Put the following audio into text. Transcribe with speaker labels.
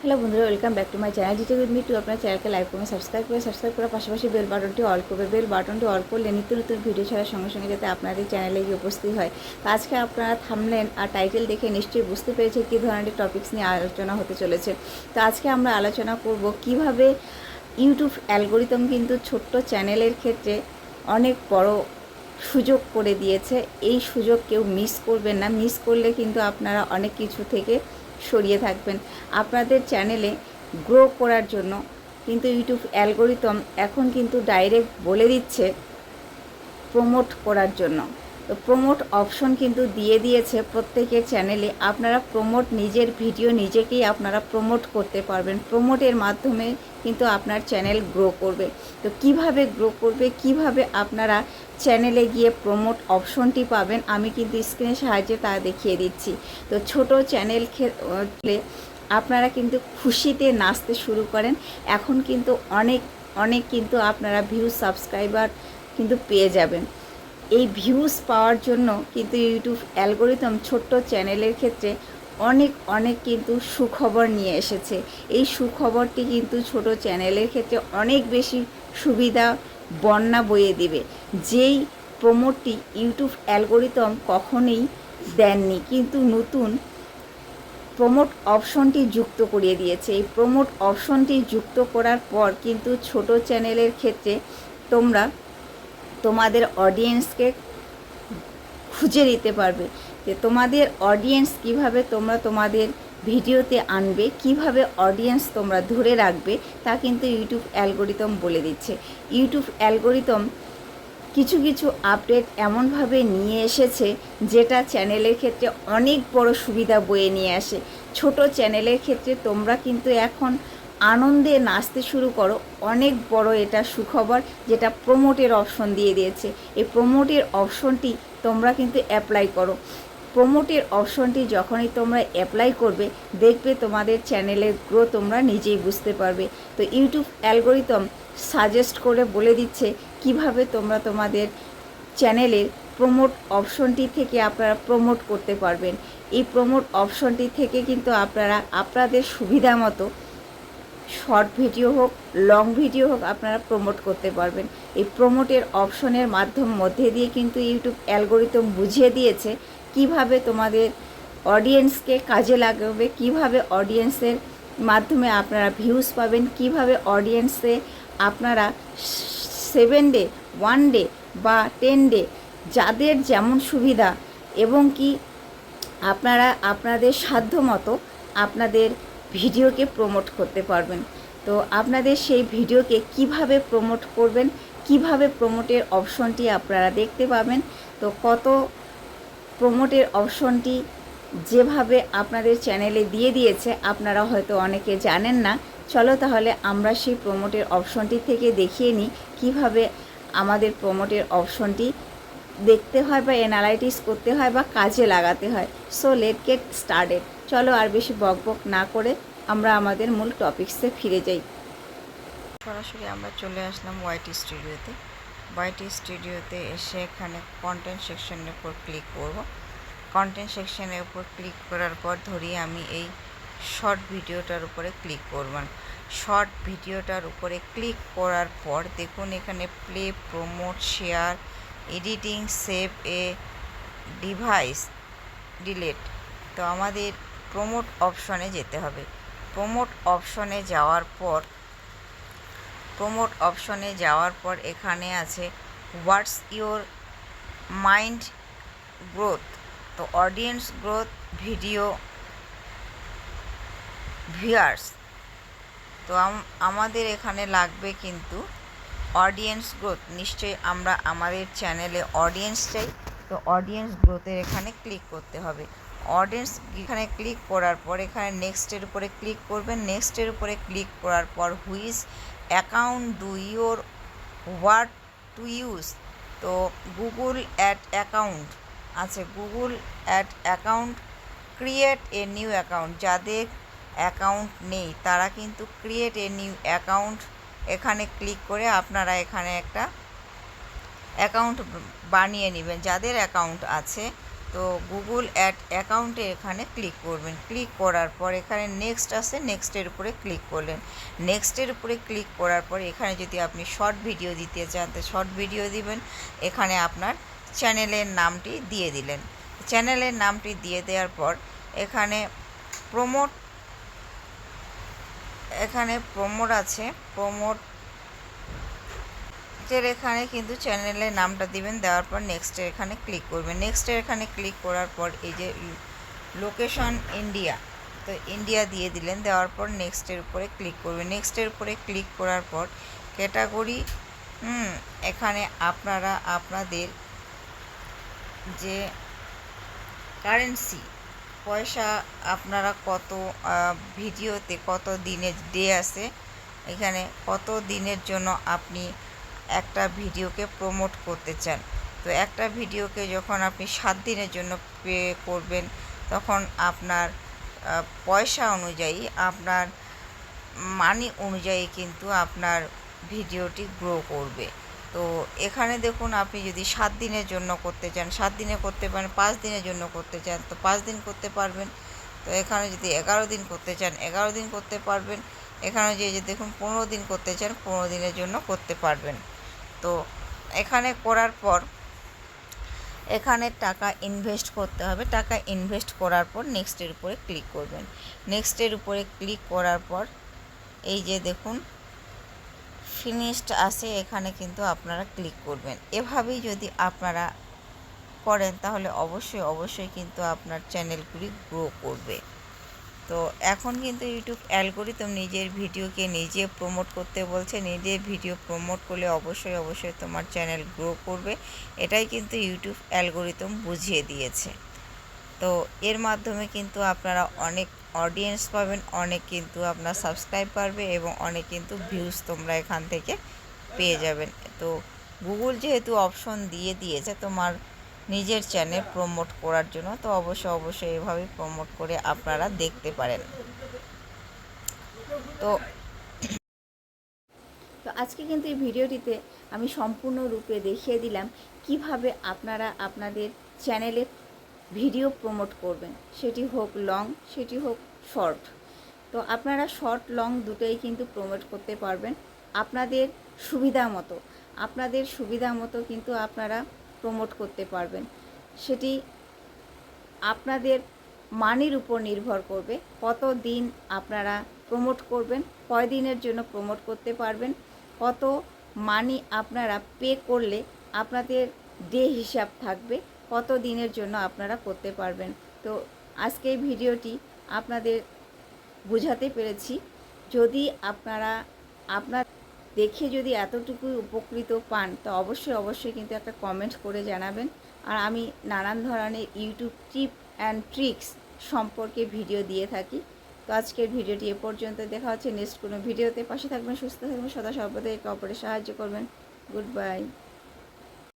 Speaker 1: Hello বন্ধুরা, welcome back to my channel ডিটে with me টু। আপনার চ্যানেলকে লাইক করুন, সাবস্ক্রাইব করার পাশাপাশি বেল বাটনটি অল করবে। বেল বাটনটি অল করলে নিত্য নতুন ভিডিও ছাড়ার সঙ্গে সঙ্গে যাতে আপনাদের চ্যানেলে গিয়ে উপস্থিত হয়। তো আজকে আপনারা থাম্বনেল আর টাইটেল দেখে নিশ্চয়ই বুঝতে পেরেছে কী ধরনের টপিকস নিয়ে আলোচনা হতে চলেছে। তো আজকে আমরা আলোচনা করব কিভাবে ইউটিউব অ্যালগোরিদম কিন্তু ছোট্ট চ্যানেলের ক্ষেত্রে অনেক বড় সুযোগ করে দিয়েছে। এই সুযোগ কেউ মিস করবেন না, মিস করলে কিন্তু আপনারা অনেক কিছু থেকে সরিয়ে থাকবেন। আপনাদের চ্যানেলে গ্রো করার জন্য কিন্তু ইউটিউব অ্যালগোরিদম এখন কিন্তু ডাইরেক্ট বলে দিচ্ছে প্রমোট করার জন্য। তো প্রমোট অপশন কিন্তু দিয়ে দিয়েছে প্রত্যেকের চ্যানেলে। আপনারা প্রমোট, নিজের ভিডিও নিজেকেই আপনারা প্রমোট করতে পারবেন। প্রমোটের মাধ্যমে কিন্তু আপনার চ্যানেল গ্রো করবে। তো কিভাবে গ্রো করবে, কিভাবে আপনারা চ্যানেলে গিয়ে প্রমোট অপশনটি পাবেন, আমি কিন্তু স্ক্রিনের সাহায্যে তা দেখিয়ে দিচ্ছি। তো ছোট চ্যানেল আপনারা কিন্তু খুশিতে নাচতে শুরু করেন। এখন কিন্তু অনেক কিন্তু আপনারা ভিউজ, সাবস্ক্রাইবার কিন্তু পেয়ে যাবেন। এই ভিউজ পাওয়ার জন্য কিন্তু ইউটিউব অ্যালগোরিদম ছোট্ট চ্যানেলের ক্ষেত্রে অনেক কিন্তু সুখবর নিয়ে এসেছে। এই সুখবরটি কিন্তু ছোট চ্যানেলের ক্ষেত্রে অনেক বেশি সুবিধা বন্যা বয়ে দেবে। যেই প্রমোটটি ইউটিউব অ্যালগোরিদম কখনোই দেননি, কিন্তু নতুন প্রমোট অপশনটি যুক্ত করিয়ে দিয়েছে। এই প্রমোট অপশনটি যুক্ত করার পর কিন্তু ছোট চ্যানেলের ক্ষেত্রে তোমরা তোমাদের অডিয়েন্সকে খুঁজে নিতে পারবে, যে তোমাদের অডিয়েন্স কিভাবে তোমরা তোমাদের ভিডিওতে আনবে, কিভাবে অডিয়েন্স তোমরা ধরে রাখবে, তা কিন্তু ইউটিউব অ্যালগোরিদম বলে দিচ্ছে। ইউটিউব অ্যালগোরিদম কিছু আপডেট এমনভাবে নিয়ে এসেছে যেটা চ্যানেলের ক্ষেত্রে অনেক বড় সুবিধা বয়ে নিয়ে আসে। ছোট চ্যানেলের ক্ষেত্রে তোমরা কিন্তু এখন আনন্দে নাচতে শুরু করো। অনেক বড় এটা সুখবর, যেটা প্রমোটের অপশন দিয়ে দিয়েছে। এই প্রমোটের অপশনটি তোমরা কিন্তু অ্যাপ্লাই করো। প্রমোটের অপশনটি যখনই তোমরা অ্যাপ্লাই করবে, দেখবে তোমাদের চ্যানেলের গ্রো তোমরা নিজেই বুঝতে পারবে। তো ইউটিউব অ্যালগোরিদম সাজেস্ট করে বলে দিচ্ছে কিভাবে তোমরা তোমাদের চ্যানেলের প্রমোট অপশনটি থেকে আপনারা প্রমোট করতে পারবেন। এই প্রমোট অপশনটি থেকে কিন্তু আপনারা আপনাদের সুবিধা মতো শর্ট ভিডিও হোক, লং ভিডিও হোক, আপনারা প্রমোট করতে পারবেন। এই প্রমোটের অপশনের মধ্যে দিয়ে কিন্তু ইউটিউব অ্যালগোরিদম বুঝিয়ে দিয়েছে কিভাবে তোমাদের অডিয়েন্সকে কাজে লাগাবে, কিভাবে অডিয়েন্সের মাধ্যমে আপনারা ভিউজ পাবেন, কিভাবে অডিয়েন্সে আপনারা 7 ডে, 1 ডে বা 10 ডে, যাদের যেমন সুবিধা এবং কি আপনারা আপনাদের সাধ্য মতো আপনাদের ভিডিওকে প্রমোট করতে পারবেন। তো আপনাদের সেই ভিডিওকে কিভাবে প্রমোট করবেন, কিভাবে প্রমোটের অপশনটি আপনারা দেখতে পাবেন। তো কত প্রমোটের অপশনটি যেভাবে আপনাদের চ্যানেলে দিয়ে দিয়েছে, আপনারা হয়তো অনেকে জানেন না। চলো তাহলে আমরা সেই প্রমোটের অপশনটি থেকে দেখিয়ে নিই কীভাবে আমাদের প্রমোটের অপশনটি দেখতে হয় বা অ্যানালাইটিস করতে হয় বা কাজে লাগাতে হয়। So late get started. চলো আর বেশি বকবক না করে আমরা আমাদের মূল টপিকসে ফিরে যাই।
Speaker 2: সরাসরি আমরা চলে আসলাম ওয়াইটি স্টুডিওতে। ওয়াইটি স্টুডিওতে এসে এখানে কন্টেন্ট সেকশনের উপর ক্লিক করব। কন্টেন্ট সেকশনের উপর ক্লিক করার পর ধরি আমি এই শর্ট ভিডিওটার উপরে ক্লিক করব। শর্ট ভিডিওটার উপরে ক্লিক করার পর দেখুন এখানে play, promote, share, editing, save a device, delete. তো আমাদের প্রমোট অপশনে যেতে হবে। প্রমোট অপশনে যাওয়ার পর এখানে আছে হোয়াটস ইওর মাইন্ড গ্রোথ। তো অডিয়েন্স গ্রোথ, ভিডিও ভিউয়ার্স। তো আমাদের এখানে লাগবে কিন্তু অডিয়েন্স গ্রোথ। নিশ্চয়ই আমরা আমাদের চ্যানেলে অডিয়েন্স চাই। তো অডিয়েন্স গ্রোথের এখানে ক্লিক করতে হবে। অডিয়েন্স এখানে ক্লিক করার পর এখানে নেক্সটের উপরে ক্লিক করবেন। নেক্সটের উপরে ক্লিক করার পর which account do your what to use. তো গুগল অ্যাড অ্যাকাউন্ট আছে, Google ad account, create a new account. যাদের অ্যাকাউন্ট নেই তারা কিন্তু ক্রিয়েট এ নিউ অ্যাকাউন্ট এখানে ক্লিক করে আপনারা এখানে একটা অ্যাকাউন্ট বানিয়ে নেবেন। যাদের অ্যাকাউন্ট আছে তো গুগল অ্যাড অ্যাকাউন্টে এখানে ক্লিক করবেন। ক্লিক করার পর এখানে নেক্সট আসে, নেক্সটের উপরে ক্লিক করলেন। নেক্সটের উপরে ক্লিক করার পর এখানে যদি আপনি শর্ট ভিডিও দিতে চান তো শর্ট ভিডিও দিবেন। এখানে আপনার চ্যানেলের নামটি দিয়ে দিলেন। চ্যানেলের নামটি দিয়ে দেওয়ার পর এখানে প্রমোট আছে, প্রমোটের এখানে কিন্তু চ্যানেলের নামটা দিবেন। দেওয়ার পর নেক্সটের এখানে ক্লিক করবেন। নেক্সটের এখানে ক্লিক করার পর এই যে লোকেশন ইন্ডিয়া, তো ইন্ডিয়া দিয়ে দিলেন। দেওয়ার পর নেক্সটের উপরে ক্লিক করবেন। নেক্সটের উপরে ক্লিক করার পর ক্যাটাগরি, এখানে আপনারা আপনাদের যে কারেন্সি পয়সা আপনারা কত ভিডিওতে কত দিনের ডে আছে, এখানে কত দিনের জন্য আপনি একটা ভিডিওকে প্রমোট করতে চান। তো একটা ভিডিওকে যখন আপনি 7 দিনের জন্য পে করবেন তখন আপনার পয়সা অনুযায়ী, আপনার মানি অনুযায়ী কিন্তু আপনার ভিডিওটি গ্রো করবে। তো এখানে দেখুন, আপনি যদি 7 দিনের জন্য করতে চান 7 দিনে করতে পারেন, 5 দিনের জন্য করতে চান তো 5 দিন করতে পারবেন। তো এখানে যদি 11 দিন করতে চান 11 দিন করতে পারবেন। এখানে যে দেখুন 15 দিন করতে চান 15 দিনের জন্য করতে পারবেন। তো এখানে করার পর এখানে টাকা ইনভেস্ট করতে হবে। টাকা ইনভেস্ট করার পর নেক্সটের উপরে ক্লিক করবেন। নেক্সটের উপরে ক্লিক করার পর এই যে দেখুন ফিনিশড আছে, এখানে কিন্তু আপনারা ক্লিক করবেন। এভাবেই যদি আপনারা করেন তাহলে অবশ্যই কিন্তু আপনার চ্যানেলগুলি গ্রো করবে। তো এখন কিন্তু ইউটিউব অ্যালগরিদম নিজের ভিডিওকে নিজে প্রমোট করতে বলছে। নিজের ভিডিও প্রমোট করলে অবশ্যই তোমার চ্যানেল গ্রো করবে, এটাই কিন্তু ইউটিউব অ্যালগরিদম বুঝিয়ে দিয়েছে। তো এর মাধ্যমে কিন্তু আপনারা অনেক অডিয়েন্স পাবেন, অনেক কিন্তু আপনার সাবস্ক্রাইব পারবে এবং অনেক কিন্তু ভিউজ তোমরা এখান থেকে পেয়ে যাবেন। তো গুগল যেহেতু অপশন দিয়ে দিয়েছে তোমার নিজের চ্যানেল প্রমোট করার জন্য, তো অবশ্যই এভাবেই প্রমোট করে আপনারা দেখতে পারেন। তো
Speaker 1: তো আজকে কিন্তু এই ভিডিওটিতে আমি সম্পূর্ণরূপে দেখিয়ে দিলাম কিভাবে আপনারা আপনাদের চ্যানেলে ভিডিও প্রমোট করবেন, সেটি হোক লং সেটি হোক শর্ট। তো আপনারা শর্ট লং দুটোই কিন্তু প্রমোট করতে পারবেন আপনাদের সুবিধা মতো কিন্তু আপনারা প্রমোট করতে পারবেন। সেটি আপনাদের মানির উপর নির্ভর করবে কত দিন আপনারা প্রমোট করবেন, কয় দিনের জন্য প্রমোট করতে পারবেন, কত মানি আপনারা পে করলে আপনাদের ডে হিসাব থাকবে, কত দিনের জন্য আপনারা করতে পারবেন। তো আজকে এই ভিডিওটি আপনাদের বোঝাতে পেরেছি। যদি আপনারা আপনার দেখে যদি এতটুকুই উপকৃত পান তো অবশ্যই কিন্তু একটা কমেন্ট করে জানাবেন। আর আমি নানান ধরনের ইউটিউব টিপ অ্যান্ড ট্রিক্স সম্পর্কে ভিডিও দিয়ে থাকি। তো আজকের ভিডিওটি এ পর্যন্ত, দেখা হচ্ছে নেক্সট কোনো ভিডিওতে। পাশে থাকবেন, সুস্থ থাকবেন, সদা সর্বদা একে অপরের সাহায্য করবেন। Good bye.